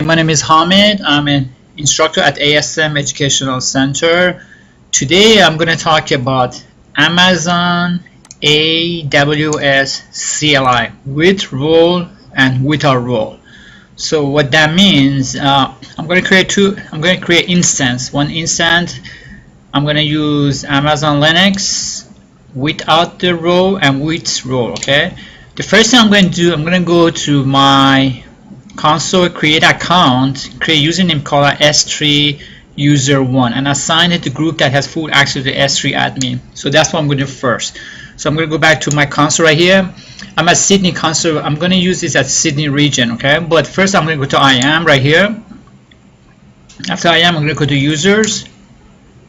My name is Hamid. I'm an instructor at ASM Educational Center. Today I'm going to talk about Amazon AWS CLI with role and without role. So what that means, I'm going to create instance. One instance, I'm going to use Amazon Linux without the role and with role. Okay. The first thing I'm going to do, I'm going to go to my console, create account, create username called S3 user1 and assign it to group that has full access to S3 admin. So that's what I'm going to do first. So I'm going to go back to my console right here. I'm at Sydney console. I'm going to use this at Sydney region. Okay, but first I'm going to go to IAM right here. After IAM, I'm going to go to users.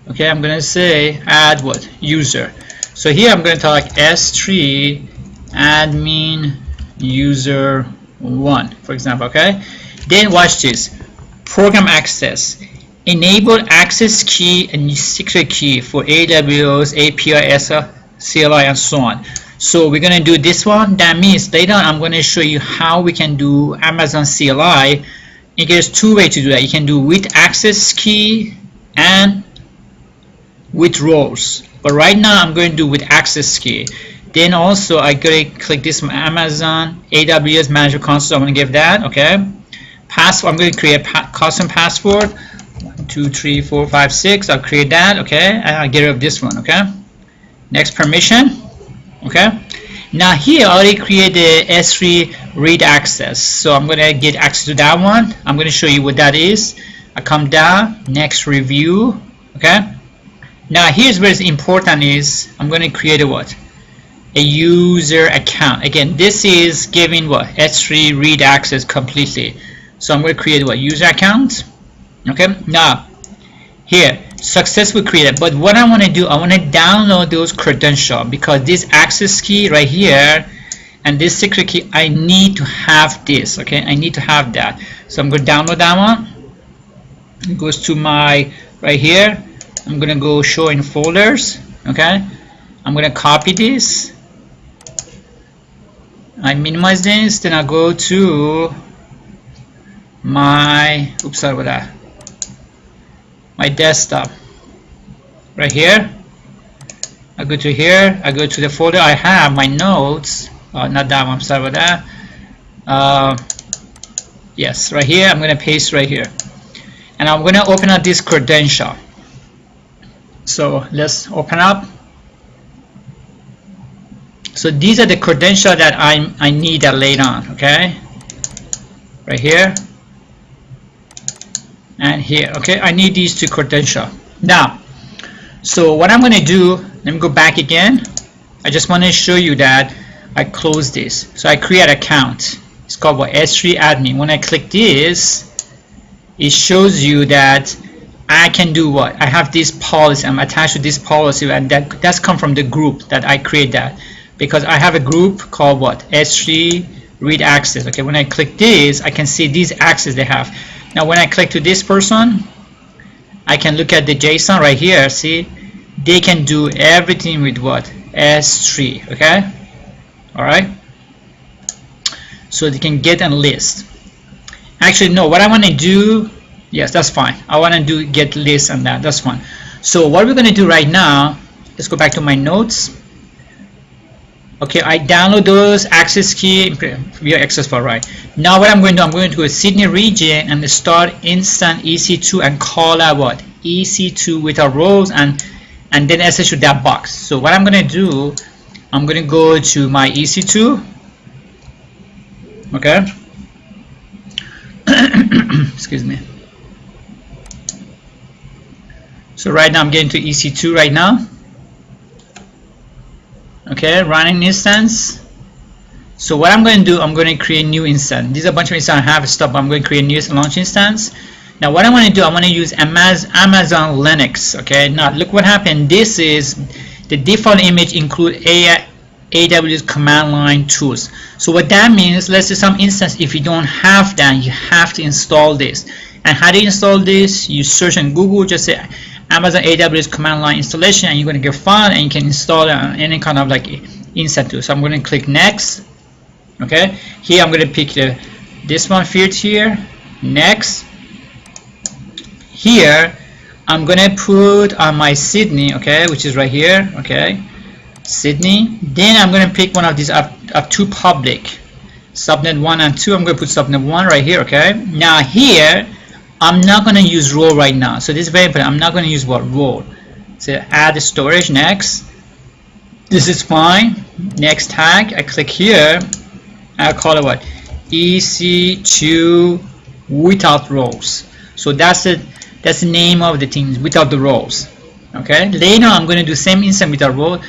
Okay, I'm going to say add what? User. So here I'm going to type S3 admin user 1, for example. Okay, then watch this. Program access. Enable access key and secret key for AWS API CLI and so on. So we're going to do this one. That means later on I'm going to show you how we can do Amazon CLI. There's two ways to do that. You can do with access key and with roles. But right now I'm going to do with access key. Then also I gotta click this Amazon AWS Manager Console. I'm gonna give that. Okay. Password. I'm gonna create a custom password. 1, 2, 3, 4, 5, 6. I'll create that. Okay. And I'll get rid of this one. Okay. Next permission. Okay. Now here I already created the S3 read access. So I'm gonna get access to that one. I'm gonna show you what that is. I come down. Next review. Okay. Now here's where it's important is I'm gonna create a what? A user account. Again, this is giving what? S3 read access completely. So I'm going to create what? User account. Okay. Now here successfully created. But what I want to do, I want to download those credentials because this access key right here and this secret key, I need to have this. Okay, I need to have that. So I'm going to download that one. It goes to my right here. I'm going to go show in folders. Okay. I'm going to copy this. I minimize this, then I go to my sorry about that, my desktop right here. I go to here, I go to the folder I have my notes, not that one, sorry about that. Yes, right here. I'm gonna paste right here and I'm gonna open up this credential. So let's open up. So these are the credentials that I need that later on. Okay, right here and here. Okay, I need these two credentials now. So what I'm going to do, let me go back again. I just want to show you that I close this. So I create an account. It's called what? S3 admin. When I click this, it shows you that I can do what? I have this policy. I'm attached to this policy, and that's come from the group that I create that. Because I have a group called what? S3 read access. Okay, when I click this, I can see these access they have. Now when I click to this person, I can look at the JSON right here. See, they can do everything with what? S3. Okay, all right. So they can get a list. Actually, no. What I want to do, yes, that's fine. I want to do get list and that. That's fine. So what we're going to do right now, let's go back to my notes. Okay, I download those access key via access file. Right now what I'm going to do, I'm going to a Sydney region and start instant EC2 and call out what? EC2 with our roles and then access to that box. So what I'm going to do, I'm going to go to my EC2. Okay. Excuse me. So right now I'm getting to EC2 right now. Okay, running instance. So what I'm going to do, I'm going to create new instance. These are a bunch of instances I have stopped. I'm going to create new launch instance. Now what I want to do, I want to use Amazon Linux. Okay, now look what happened. This is the default image include AWS command line tools. So what that means, let's say some instance, if you don't have that, you have to install this. And how do you install this? You search in Google, just say Amazon AWS command line installation, and you're going to get file and you can install it on any kind of like instance tool. So I'm going to click next. Okay, here I'm going to pick this one field here. Next, here I'm gonna put on my Sydney, okay, which is right here, okay, Sydney. Then I'm gonna pick one of these up two public, subnet 1 and 2. I'm gonna put subnet 1 right here, okay. Now here I'm not gonna use role right now, so this is very important. I'm not gonna use what role. So add storage. Next, this is fine. Next tag, I click here, I'll call it what, EC2 without roles. So that's the name of the thing, without the roles. Okay, later I'm going to do same instance without role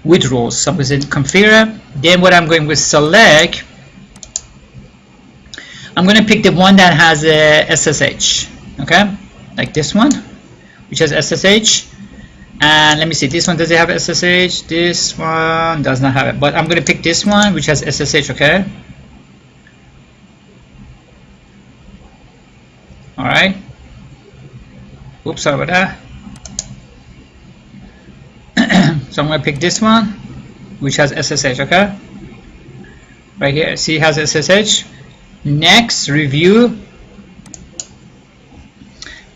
with roles. So I'm going to say configure. Then what I'm going to select, I'm going to pick the one that has a SSH, okay, like this one, which has SSH. And let me see, this one, does it have SSH? This one does not have it, but I'm going to pick this one which has SSH, okay. Alright, oops, sorry about that. So I'm going to pick this one which has SSH, okay, right here. See, it has SSH. Next, review.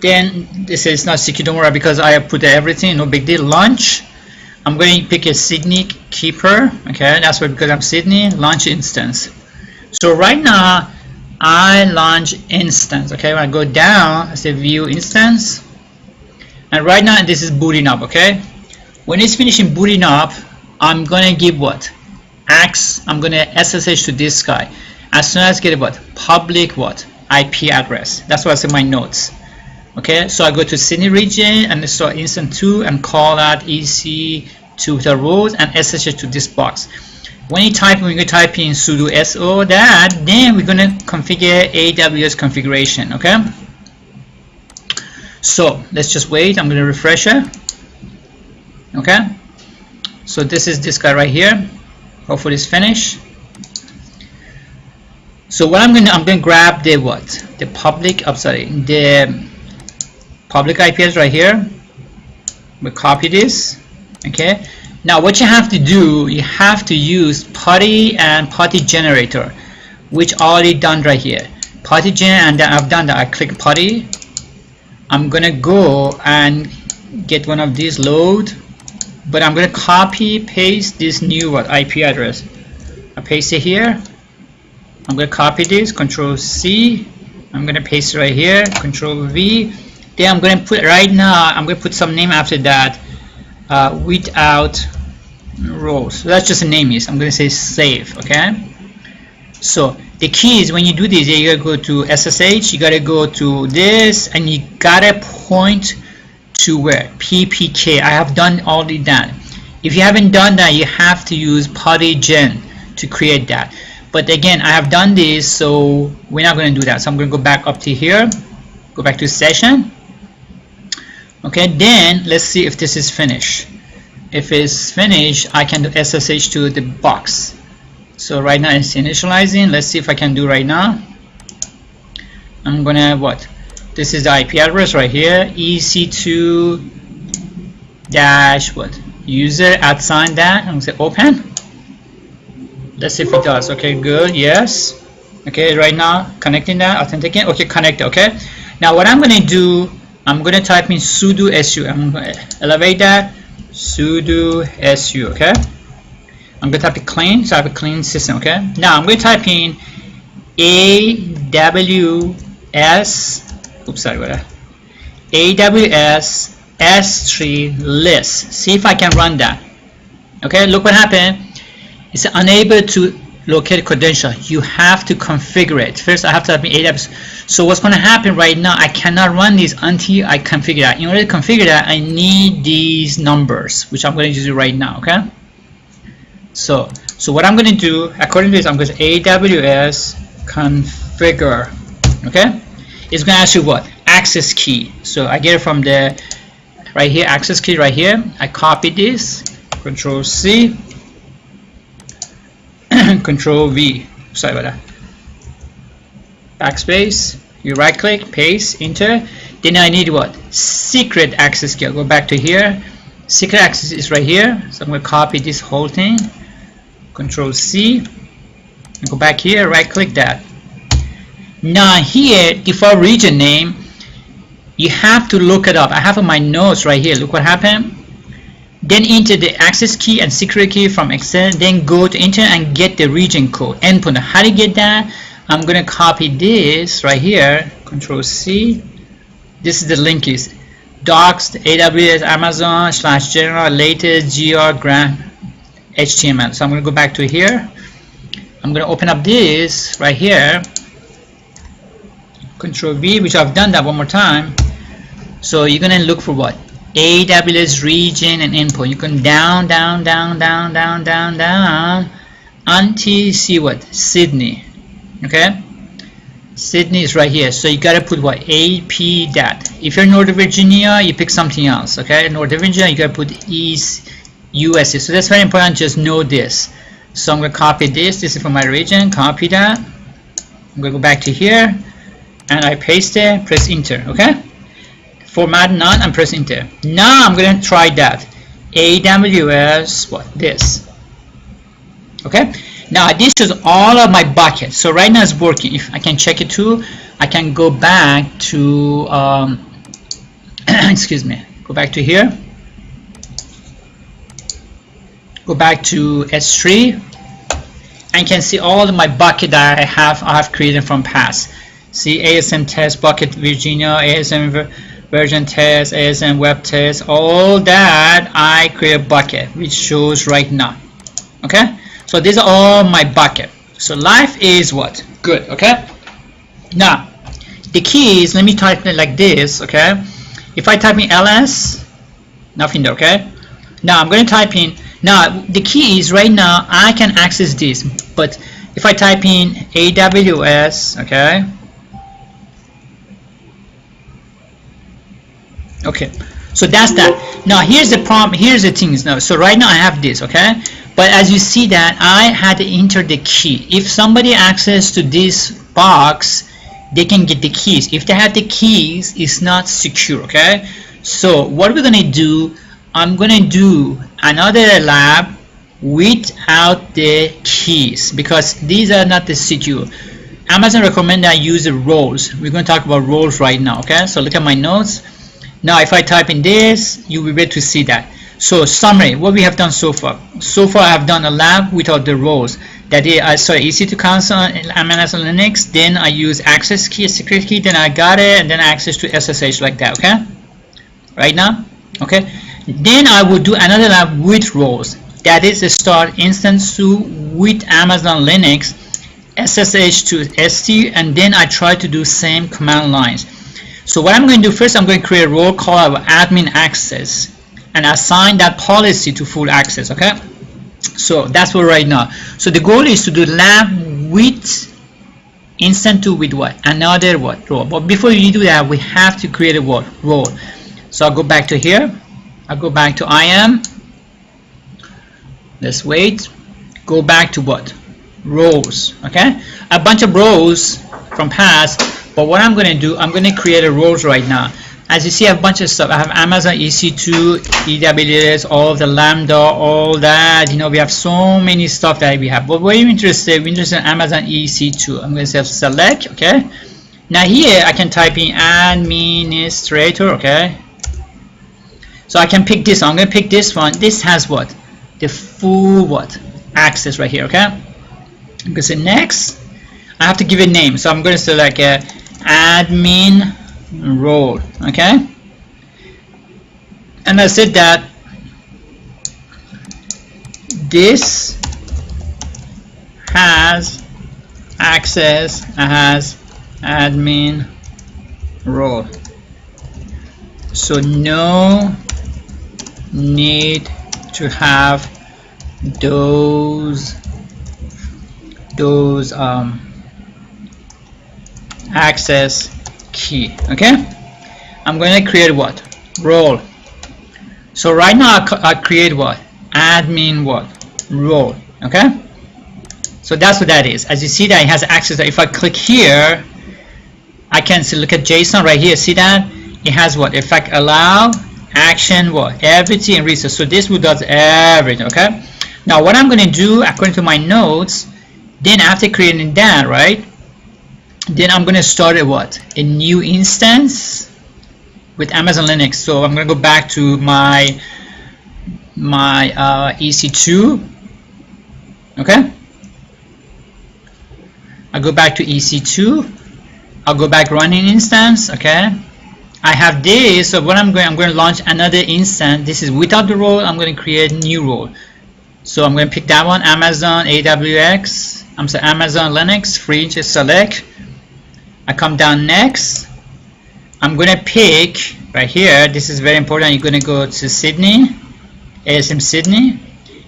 Then this is not secure, don't worry, because I have put everything, no big deal. Launch, I'm going to pick a Sydney keeper, okay, that's why, because I'm Sydney. Launch instance. So right now I launch instance, okay. When I go down, I say view instance, and right now this is booting up, okay. When it's finishing booting up, I'm gonna give what, I'm gonna SSH to this guy. As soon as I get what, public what, IP address. That's what I say in my notes. Okay, so I go to Sydney region and start instance 2 and call that EC2 the roles and SSH to this box. When you type, we're going to type in sudo so that, then we're going to configure AWS configuration. Okay, so let's just wait. I'm going to refresh it. Okay, so this is this guy right here. Hopefully it's finished. So what I'm going to grab the what, the public, the public IP address right here. We copy this. Okay, now what you have to do, you have to use Putty and Putty generator, which already done right here. Putty gen, and then I've done that. I click Putty. I'm gonna go and get one of these load, but I'm gonna copy paste this new what, IP address. I paste it here. I'm gonna copy this, Control C. I'm gonna paste it right here, Control V. Then I'm going to put, right now, I'm going to put some name after that, without roles. So that's just a name is. I'm going to say save, okay? So the key is when you do this, you got to go to SSH, you got to go to this, and you got to point to where? PPK. I have done already that. If you haven't done that, you have to use Putty gen to create that. But again, I have done this, so we're not going to do that. So I'm going to go back up to here, go back to session. Okay, then let's see if this is finished. If it's finished, I can do SSH to the box. So right now it's initializing. Let's see if I can do right now. I'm gonna what? This is the IP address right here. EC2 dash what? User @ that. I'm gonna say open. Let's see if it does. Okay, good. Yes. Okay, right now connecting that, authenticating. Okay, connect. Okay. Now what I'm gonna do, I'm going to type in sudo su. I'm going to elevate that, sudo su. Okay, I'm going to type in clean, so I have a clean system. Okay, now I'm going to type in AWS, oops, sorry about that, AWS S3 list. See if I can run that. Okay, look what happened. It's unable to locate credential. You have to configure it. First, I have to type in AWS. So what's going to happen right now, I cannot run this until I configure that. In order to configure that, I need these numbers, which I'm going to do right now. Okay. So what I'm going to do, according to this, I'm going to say AWS configure. Okay. It's going to ask you what? Access key. So I get it from the right here, access key right here. I copy this, Control C, Control V. Sorry about that. Backspace. You right click, paste, enter. Then I need what? Secret access key. I'll go back to here. Secret access is right here. So I'm going to copy this whole thing. Control C. And go back here, right click that. Now here, default region name, you have to look it up. I have my notes right here. Look what happened. Then enter the access key and secret key from Excel. Then go to internet and get the region code. Endpoint. How do you get that? I'm going to copy this right here. Control C. This is the link is docs AWS Amazon / general latest gr gram HTML. So I'm going to go back to here. I'm going to open up this right here. Control V, which I've done that one more time. So you're going to look for what? AWS region and endpoint. You can down until you see what? Sydney. Okay, Sydney is right here. So you got to put what? AP that. If you're Northern Virginia, you pick something else. Okay, Northern Virginia, you got to put East USA. So that's very important. Just know this. So I'm going to copy this. This is for my region. Copy that. I'm going to go back to here and I paste it. Press enter. Okay. Format none and press enter. Now I'm going to try that. AWS what? This. Okay. Now this is all of my buckets. So right now it's working. If I can check it too, I can go back to excuse me. Go back to here. Go back to S3 and you can see all of my bucket that I have created from past. See ASM test bucket Virginia, ASM version test, ASM web test, all that I create a bucket which shows right now. Okay, so these are all my bucket. So life is what? Good. Okay, now the keys, let me type it like this. Okay, if I type in ls, nothing there. Okay, now I'm going to type in, now the key is right now I can access this, but if I type in AWS, okay, okay, so that's that. Now here's the problem, here's the things now. So right now I have this, okay, but as you see that I had to enter the key. If somebody access to this box, they can get the keys. If they have the keys, it's not secure. Okay, so what we're gonna do, I'm gonna do another lab without the keys because these are not the secure. Amazon recommend I use the roles. We're going to talk about roles right now. Okay, so look at my notes. Now if I type in this, you will be able to see that. So summary, what we have done so far. So far I have done a lab without the roles. That is, I saw EC2 console in Amazon Linux, then I use access key, secret key, then I got it, and then access to SSH like that. Okay, right now. Okay, then I will do another lab with roles. That is a start instance to with Amazon Linux, SSH to ST, and then I try to do same command lines. So what I'm going to do first, I'm going to create a role called admin access and assign that policy to full access. Okay, so that's what right now. So the goal is to do lab with instance to with what? Another what? Role. But before you do that, we have to create a what? Role. So I'll go back to here. I'll go back to IAM. Let's wait. Go back to what? Roles. Okay, a bunch of roles from past. But what I'm going to do, I'm going to create a roles right now. As you see, I have a bunch of stuff. I have Amazon EC2, AWS, all the Lambda, all that. You know, we have so many stuff that we have. But we're interested in Amazon EC2. I'm going to say select. Okay. Now here I can type in administrator. Okay. So I can pick this. I'm going to pick this one. This has what? The full what? Access right here. Okay. I'm going to say next. I have to give it a name. So I'm going to select admin role. Okay. And I said that this has access as admin role. So no need to have those access key. Okay, I'm going to create what? Role. So right now I create what? Admin what? Role. Okay, so that's what that is. As you see that it has access. If I click here, I can see, look at JSON right here. See that it has what? Effect allow, action what? Everything and resource. So this will does everything. Okay, now what I'm going to do according to my notes, then after creating that, right, Then I'm going to start a new instance with Amazon Linux. So I'm going to go back to my EC2. Okay, I'll go back to EC2. I'll go back running instance. Okay, I have this. So what I'm going to launch another instance. This is without the role. I'm going to create a new role. So I'm going to pick that one, Amazon AWS. Amazon Linux, free, just select. I come down next. I'm going to pick right here. This is very important. You're going to go to Sydney, ASM Sydney.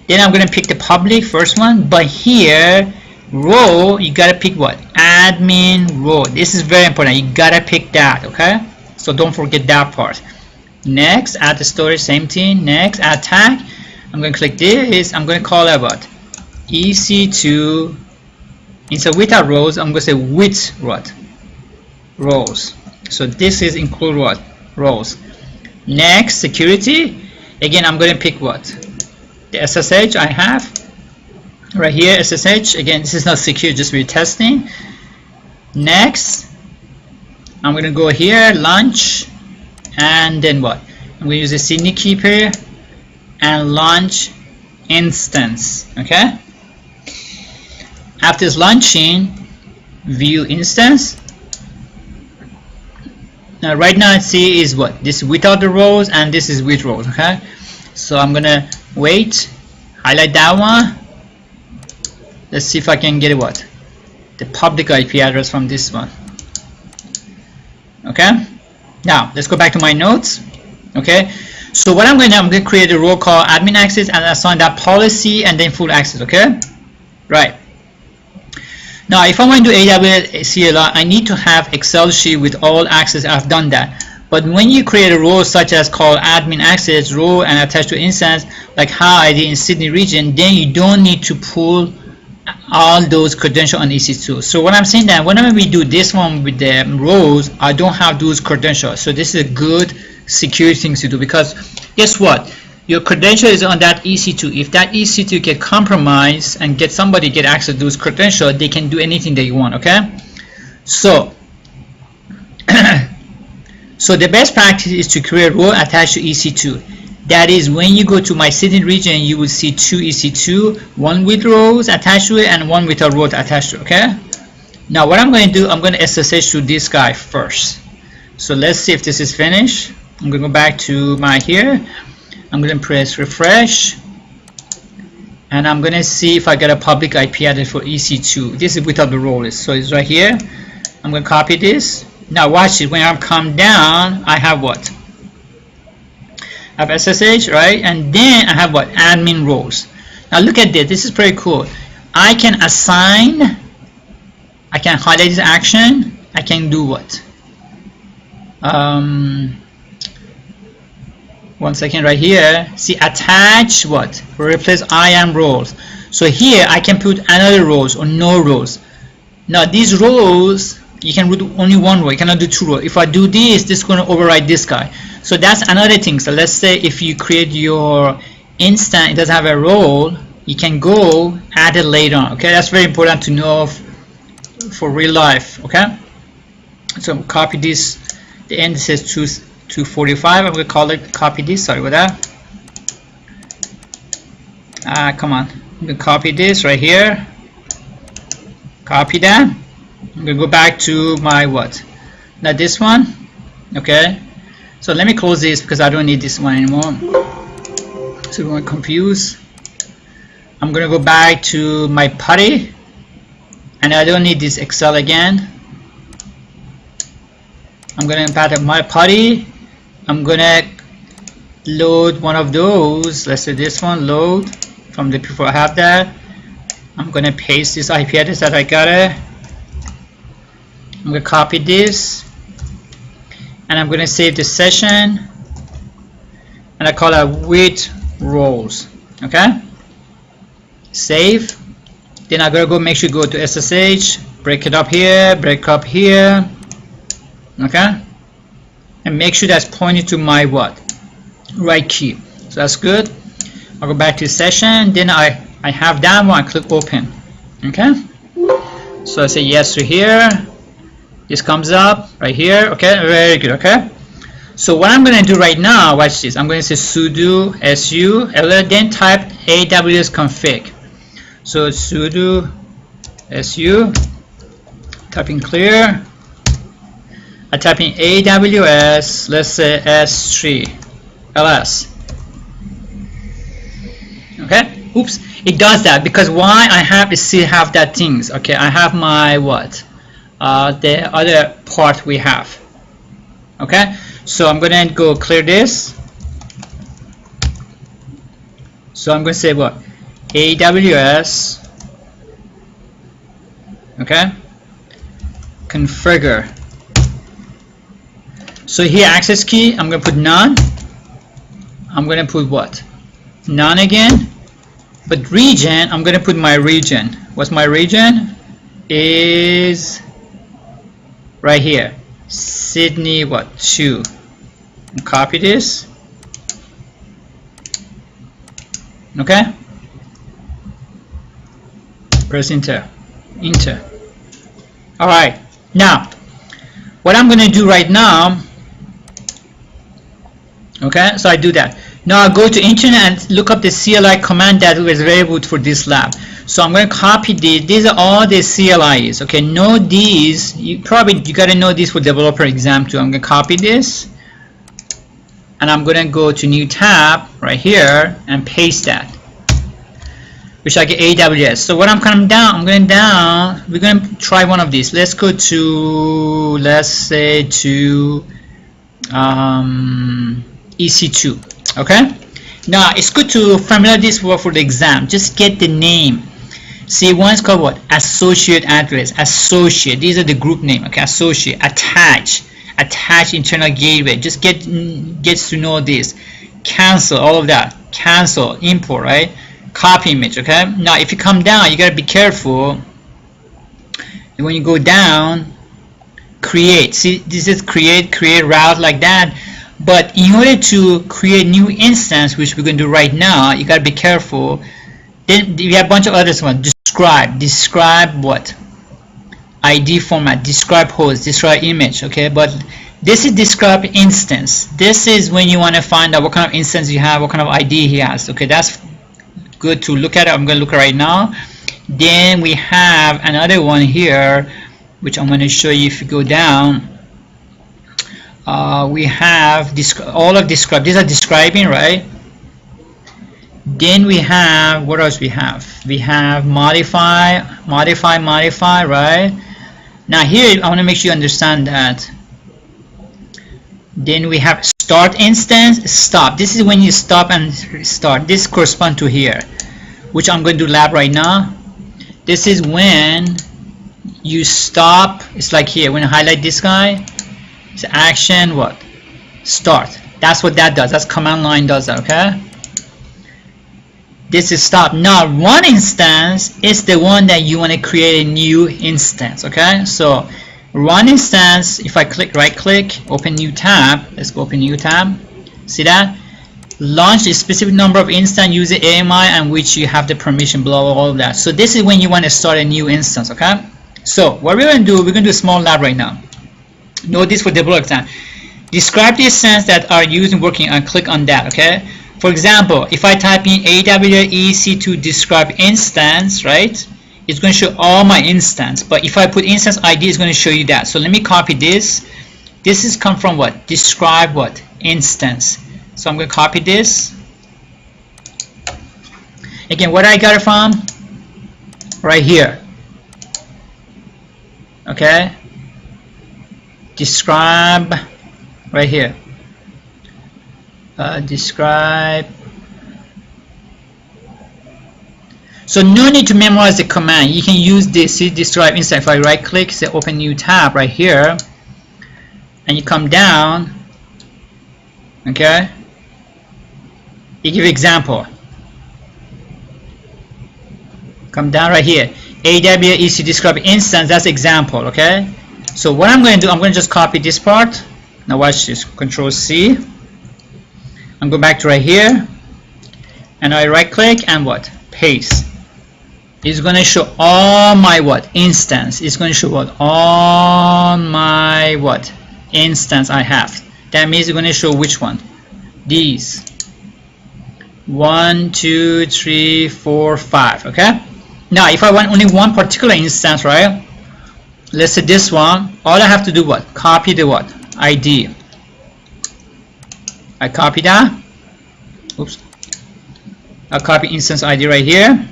Then I'm going to pick the public first one. But here, role, you got to pick what? Admin role. This is very important. You got to pick that. Okay. So don't forget that part. Next, add the storage, same thing. Next, add tag. I'm going to click this. I'm going to call it what? EC2. Instead of without rows, I'm going to say with what? Rows. So this is include what? Rows. Next, security. Again, I'm going to pick what? The SSH I have right here. SSH. Again, this is not secure, just retesting. Next, I'm going to go here, launch, and then what? I'm going to use the Sydney keeper and launch instance. Okay. After launching, view instance. Now right now I see is what? This is without the rows and this is with rows. Okay. So I'm gonna wait, highlight that one. Let's see if I can get what? The public IP address from this one. Okay. Now let's go back to my notes. Okay. So what I'm going to create a role called admin access and assign that policy and then full access. Okay. Right. Now, if I want to do AWS CLI, I need to have Excel sheet with all access. I've done that. But when you create a role such as called admin access role and attach to instance, like how I did in Sydney region, then you don't need to pull all those credentials on EC2. So what I'm saying that whenever we do this one with the rows, I don't have those credentials. So this is a good security thing to do, because guess what? Your credential is on that EC2. If that EC2 get compromised and somebody get access to those credentials, they can do anything they want. Okay. So so the best practice is to create a role attached to EC2. That is, when you go to my Sydney region, you will see two EC2, one with rows attached to it and one without rows attached to it. Okay. Now what I'm going to do, I'm going to SSH to this guy first. So let's see if this is finished. I'm going to go back to my here. I'm going to press refresh, and I'm going to see if I get a public IP address for EC2. This is without the role, so it's right here. I'm going to copy this. Now watch it. When I come down, I have what? I have SSH, right? And then I have what? Admin roles. Now look at this. This is pretty cool. I can assign. I can highlight this action. I can do what? One second, right here, see attach what? Replace IAM roles. So here I can put another roles or no roles. Now these roles, you can do only one row, you cannot do two rows. If I do this, this is going to override this guy. So that's another thing. So let's say if you create your instance, it doesn't have a role, you can go add it later on. Okay, that's very important to know for real life. Okay, so copy this. The end says 245. I'm going to copy this. Sorry about that. Come on. I'm going to copy this right here. Copy that. I'm going to go back to my what? Now this one. Okay. So let me close this because I don't need this one anymore. So we won't confuse. I'm going to go back to my Putty. And I don't need this Excel again. I'm going to impact my Putty. I'm going to load one of those. Let's say this one, load from the before I have that. I'm going to paste this IP address that I got it. I'm going to copy this. And I'm going to save the session. And I call it with roles. Okay. Save. Then I'm going to go make sure you go to SSH. Break it up here. Break up here. Okay, and make sure that's pointed to my what? Right key. So that's good. I'll go back to session. Then I have that one. I click open. Okay, so I say yes to here. This comes up right here. Okay, very good. Okay, so what I'm going to do right now, watch this. I'm going to say sudo su, then type AWS config. So sudo su, typing clear. I type in AWS, let's say S3 ls. Okay, oops, it does that because why? I have to still have that things. Okay, I have my what? The other part we have. Okay, so I'm gonna go clear this. So I'm gonna say what? AWS, okay, configure. So here access key, I'm gonna put none. I'm gonna put what? None again. But region, I'm gonna put my region. What's my region? Is right here, Sydney what? 2. Copy this. Okay. Press enter. Enter. All right. Now, what I'm gonna do right now. Okay, so I do that. Now I go to internet and look up the CLI command that was available for this lab. So I'm going to copy these. These are all the CLIs. Okay, know these. You got to know this for developer exam too. I'm going to copy this, and I'm going to go to new tab right here and paste that, which I get AWS. So what I'm coming down, I'm going down. We're going to try one of these. Let's go to, let's say to EC2. Okay, now it's good to familiarize this word for the exam. Just get the name. See, one's called what? Associate address. Associate. These are the group name. Okay, associate. Attach internal gateway. Just gets to know this. Cancel, all of that. Cancel, import, right? Copy image. Okay. Now, if you come down, you gotta be careful. And when you go down, create. See, this is create route like that. But in order to create new instance, which we're going to do right now, you got to be careful. Then we have a bunch of other ones. Describe what? ID format, describe host, describe image. Okay, but this is describe instance. This is when you want to find out what kind of instance you have, what kind of ID he has. Okay, that's good to look at it. I'm going to look at it right now. Then we have another one here, which I'm going to show you if you go down. We have all of describe. These are describing, right? Then we have, what else we have? We have modify, right? Now here I want to make sure you understand that. Then we have start instance, stop. This is when you stop and start. This corresponds to here, which I'm going to do lab right now. This is when you stop. It's like here when I highlight this guy. It's action what? Start. That's what that does. That's command line does that. Okay. This is stop. Now run instance is the one that you want to create a new instance. Okay. So run instance. If I click right click, open new tab. Let's go open new tab. See that? Launch a specific number of instance using AMI and which you have the permission. Blah blah all of that. So this is when you want to start a new instance. Okay. So what we're going to do, we're going to do a small lab right now. Know this for developer exam. Describe the instance that are used in working and click on that. Okay. For example, if I type in AWS EC2 describe instance, right? It's going to show all my instance. But if I put instance ID, it's going to show you that. So let me copy this. This is come from what? Describe what? Instance. So I'm going to copy this. Again, where I got it from? Right here. Okay. Describe right here. Describe. So no need to memorize the command. You can use this. See, describe instance. If I right click, say open new tab right here, and you come down. Okay. You give example. Come down right here. AWS EC describe instance. That's example. Okay. So what I'm going to do, I'm going to just copy this part. Now watch this. Control C. I'm going back to right here, and I right click and what? Paste. It's going to show all my what? Instance. It's going to show what? All my what? Instance I have. That means it's going to show which one? These. 1, 2, 3, 4, 5. Okay. Now, if I want only one particular instance, right? Let's say this one. All I have to do what? Copy the what? ID. I copy that. Oops. I'll copy instance ID right here.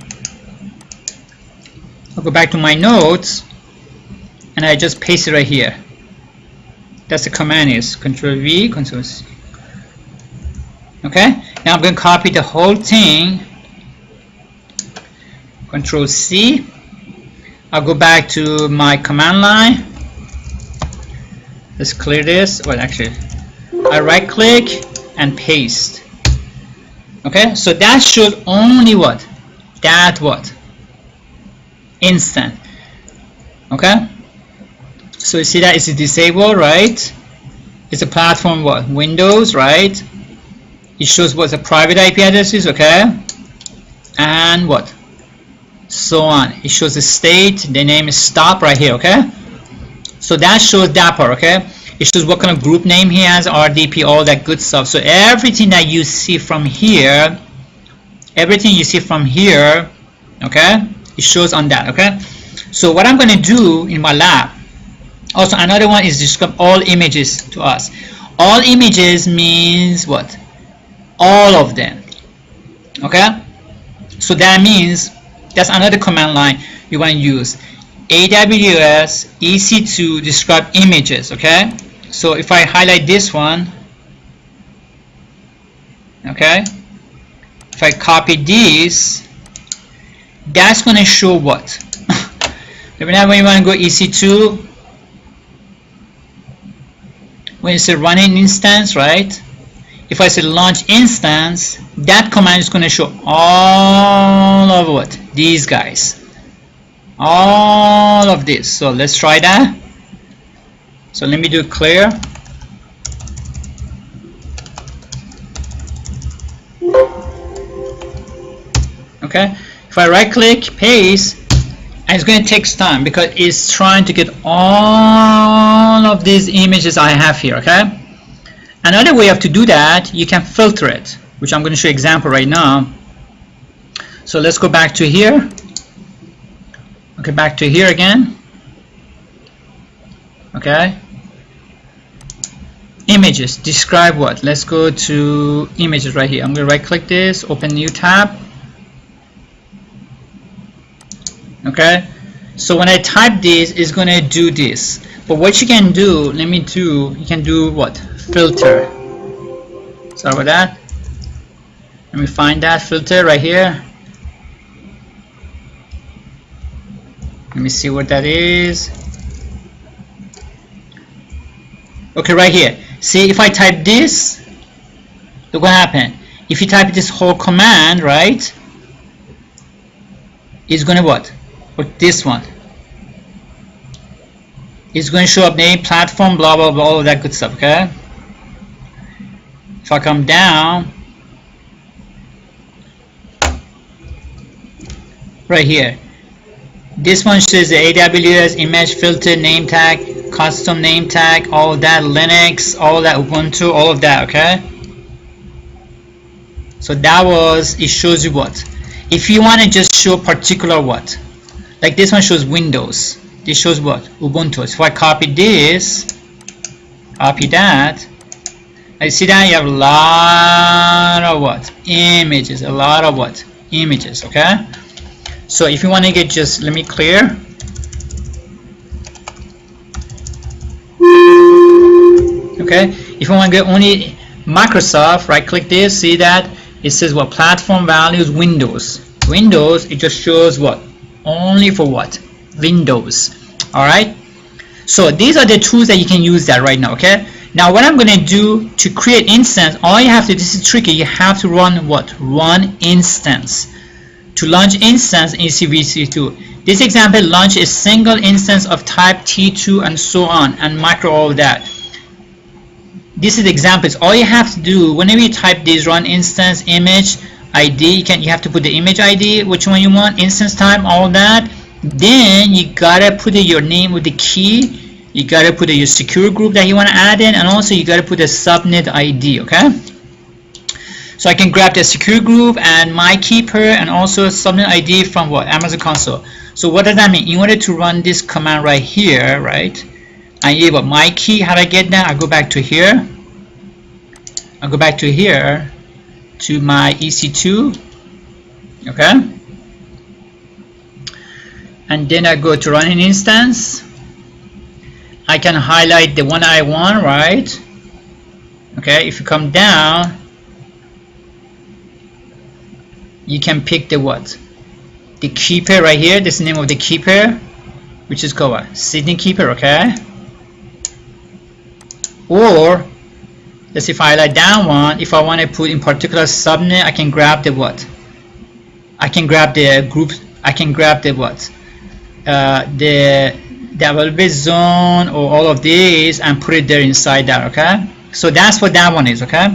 I'll go back to my notes and I just paste it right here. That's the command is Control V, Control C. Okay, now I'm going to copy the whole thing. Control C. I'll go back to my command line. Let's clear this. Well, actually, I right click and paste. Okay, so that shows only what? That what? Instant. Okay, so you see that it's disabled, right? It's a platform what? Windows, right? It shows what the private IP address is, okay? And what? So on. It shows the state, the name is stop right here, okay? So that shows that part, okay? It shows what kind of group name he has, RDP, all that good stuff. So everything that you see from here, okay? It shows on that, okay? So what I'm going to do in my lab, also another one is describe all images to us. All images means what? All of them, okay? So that means that's another command line you want to use. AWS EC2 describe images, okay? So if I highlight this one, okay? If I copy this, that's going to show what? Whenever you want to go EC2, when you say running instance, right? If I say launch instance, that command is going to show all of what? These guys. All of this. So let's try that. So let me do clear. Okay. If I right click, paste, and it's going to take time because it's trying to get all of these images I have here, okay? Another way of to do that, you can filter it, which I'm going to show you an example right now. So let's go back to here. Okay, back to here again. Okay. Images, describe what? Let's go to images right here. I'm going to right click this, open new tab. Okay, so when I type this, it's going to do this. But what you can do, you can do what? Filter. Sorry about that. Let me find that filter right here. Let me see what that is. Okay, right here. See, if I type this, look what happened. If you type this whole command, right, it's going to what? Or this one. It's going to show up name, platform, blah, blah, blah, all of that good stuff, okay? If I come down, right here, this one shows the AWS image filter, name tag, custom name tag, all of that, Linux, all of that, Ubuntu, all of that, okay? So that was, it shows you what? If you want to just show particular what? Like this one shows Windows. This shows what? Ubuntu. So if I copy this, copy that, I see that you have a lot of what? Images. A lot of what? Images, okay? So if you want to get just, let me clear. Okay, if you want to get only Microsoft, right click this, see that it says what? Platform values, Windows. Windows, it just shows what? Only for what? Windows. Alright, so these are the tools that you can use that right now, okay? Now what I'm going to do to create instance, all you have to, this is tricky, you have to run what? Run instance. To launch instance in EC2. This example launch a single instance of type T2 and so on, and micro all of that. This is examples. All you have to do whenever you type this run instance image, ID, you have to put the image ID, which one you want, instance type, all that. Then you gotta put your name with the key. You gotta put your secure group that you want to add in, and also you gotta put a subnet ID. Okay, so I can grab the secure group and my keeper and also a subnet ID from what? Amazon console. So what does that mean? In order to run this command right here, right, I need what? My key. How do I get that? I go back to here. I go back to here to my EC2. Okay, and then I go to run an instance. I can highlight the one I want, right? Okay, if you come down, you can pick the what? The keeper right here. This is the name of the keeper, which is called what? Sydney keeper. Okay, or let's see, if I highlight that one, if I want to put in particular subnet, I can grab the what? I can grab the group. I can grab the what? The available zone or all of these and put it there inside that. Okay, so that's what that one is. Okay,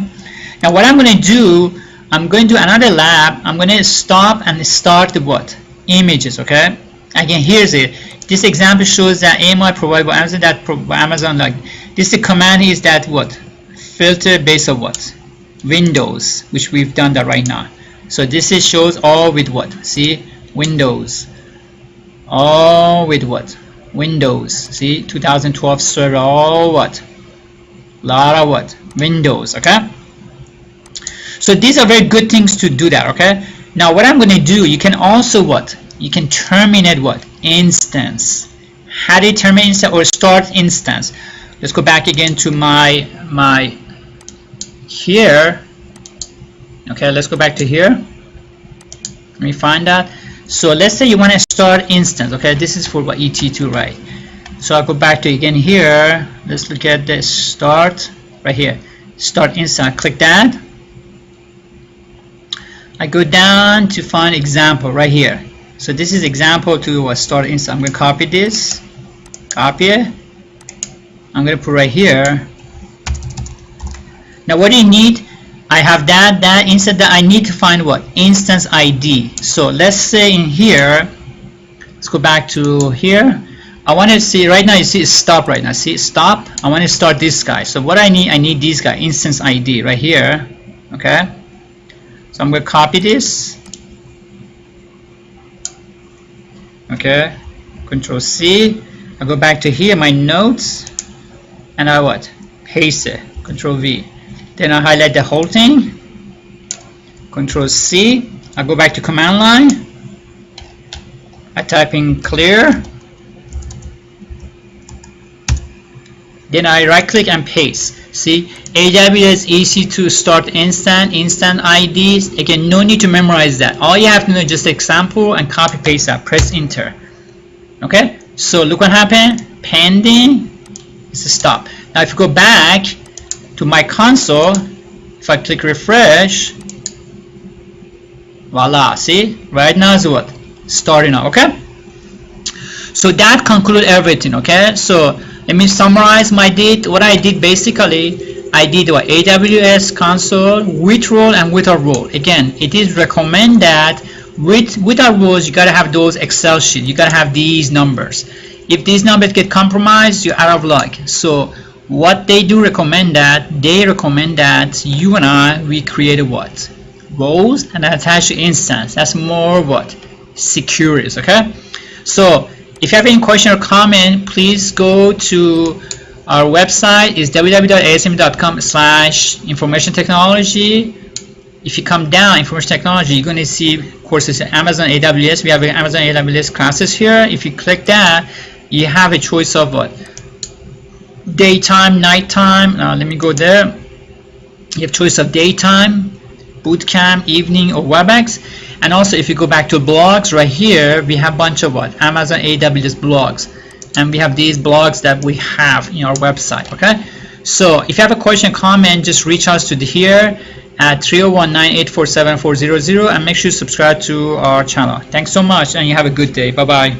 now what I'm going to do, I'm going to do another lab. I'm going to stop and start the what? Images. Okay, again, here's it. This example shows that AMI provided by Amazon, that by Amazon, like this, the command is that what? Filter based on what? Windows, which we've done that right now. So this is shows all with what? See, Windows, all with what? Windows. See, 2012 server, all what? Lot of what? Windows. Okay, so these are very good things to do that. Okay, now what I'm going to do, you can also what? You can terminate what? Instance. How do you terminate instance or start instance? Let's go back again to my here. Okay, let's go back to here. Let me find that. So let's say you want to start instance. Okay, this is for what? ET2, right? So I'll go back to again here. Let's look at the start right here. Start instance. Click that. I go down to find example right here. So this is example to start instance. I'm going to copy this. Copy it. I'm going to put right here. Now what do you need? I have that instance, that I need to find what? Instance ID. So let's say in here, let's go back to here. I want to see right now, you see stop right now. See stop. I want to start this guy. So what I need this guy, instance ID right here. Okay. So I'm going to copy this. Okay. Control C. I go back to here, my notes, and I what? Paste it. Control V. Then I highlight the whole thing. Control C. I go back to command line. I type in clear. Then I right click and paste. See, AWS EC2 start instant IDs. Again, no need to memorize that. All you have to do is just example and copy paste that. Press enter. Okay. So look what happened. Pending. It's a stop. Now if you go back to my console, if I click refresh, voila, see, right now is what? Starting up. Okay, so that concludes everything. Okay, so let me summarize what I did. Basically, I did what? AWS console with role and without role. Again, it is recommend that without roles, you gotta have those Excel sheets. You gotta have these numbers. If these numbers get compromised, you're out of luck. So what they do recommend that, you and I, we create what? Roles and attach to instance. That's more what? Securities. Okay, so if you have any question or comment, please go to our website. Is www.asm.com/information technology. If you come down information technology, you're going to see courses in Amazon AWS. We have Amazon AWS classes here. If you click that, you have a choice of what? Daytime, nighttime. Let me go there. You have choice of daytime, bootcamp, evening, or WebEx. And also if you go back to blogs right here, we have a bunch of what? Amazon AWS blogs. And we have these blogs that we have in our website. Okay, so if you have a question, comment, just reach out to here at 301-984-7400 and make sure you subscribe to our channel. Thanks so much and you have a good day. Bye bye.